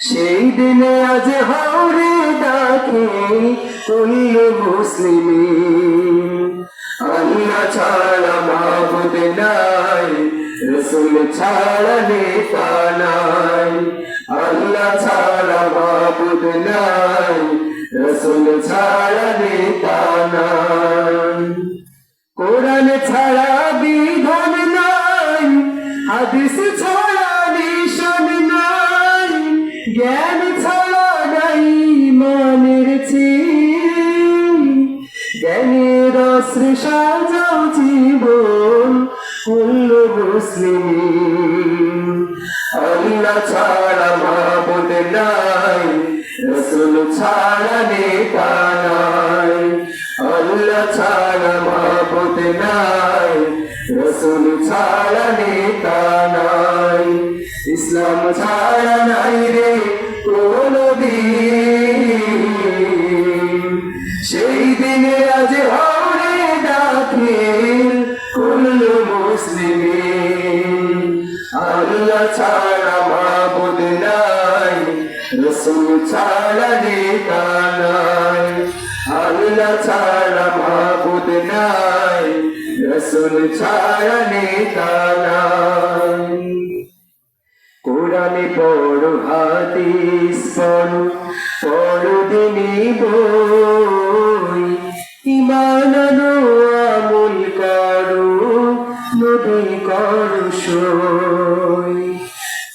সেই দিনে আজ হাওরে ডাকে কুল্লু মুসলিমিন। আল্লাহ ছাড়া মাবুদ নাই, রাসূল ছাড়া নেতা নাই। আল্লাহ ছাড়া মাবুদ নাই, রাসূল ছাড়া নেতা নাই। কোরআন ছাড়া বিধান নাই, হাদিস ছাড়া নিশান নাই। জ্ঞান ছাড়া নাই ইমানের চিন। জ্ঞানের অস্ত্রে সাজাও জীবন কুল্লু মুসলিমিন। আল্লাহ ছাড়া মাবুদ নাই, রাসূল ছাড়া নেতা নাই। আল্লাহ ছাড়া মাবুদ নাই, রাসূল ছাড়া নেতা নাই। ইসলাম ছাড়া নাই রে কোনো দিন। সেই দিনে আজ হাওরে ডাকে কুল্লু মুসলিমিন। আল্লাহ ছাড়া মাবুদ নাই, রাসূল ছাড়া নেতা নাই। আল্লাহ ছাড়া মাবুদ নাই, রাসূল ছাড়া নেতা নাই। কোরআনে পড়ো, হাদিস পড়ো, পড়ো দিনী বই। ঈমান আনো, আমল করো, নবী করো সই।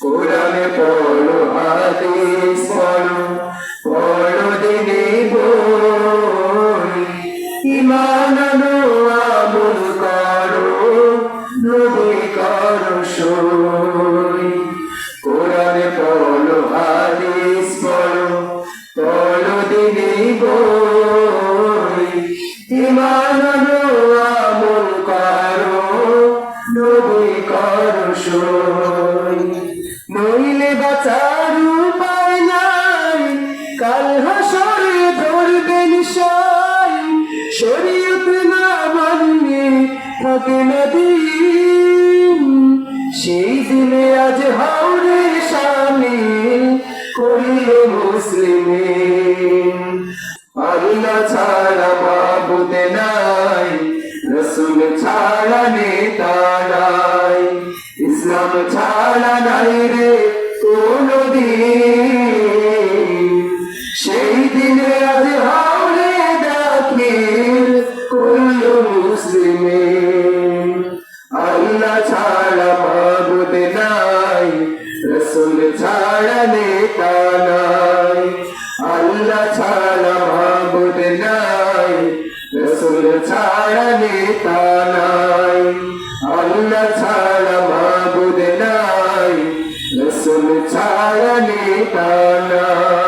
কোরআনে পড়ো, হাদিস পড়ো, পড়ো দিনী বই। ঈমান আনো, আমল করো, নবী করো সই। কোরআনে পড়ো, হাদিস পড়ো, পড়ো দিনী বই। ঈমান আনো, আমল করো, নবী করো সই। নইলে বাঁচার উপায় নাই, কাল হাসরে ধরবে নিশাই। শরীয়ত না মানলে থাকে না দিন। সেই দিনে আজ হাওরে শামিল কুল্লু মুসলিমিন। আল্লাহ ছাড়া মাবুদ নাই, রাসূল ছাড়া নেতা নাই। ইসলাম ছাড়া নাই রে কোনো দিন। সেই দিনে আজ হাওরে ডাকে কুল্লু মুসলিমিন। আল্লাহ ছাড়া মাবুদ নাই, রাসূল ছাড়া নেতা নাই। আল্লাহ ছাড়া মাবুদ নাই, রাসূল ছাড়া নেতা নাই। আল্লাহ ছাড়া মাবুদ নাই, রাসূল ছাড়া নেতা নাই।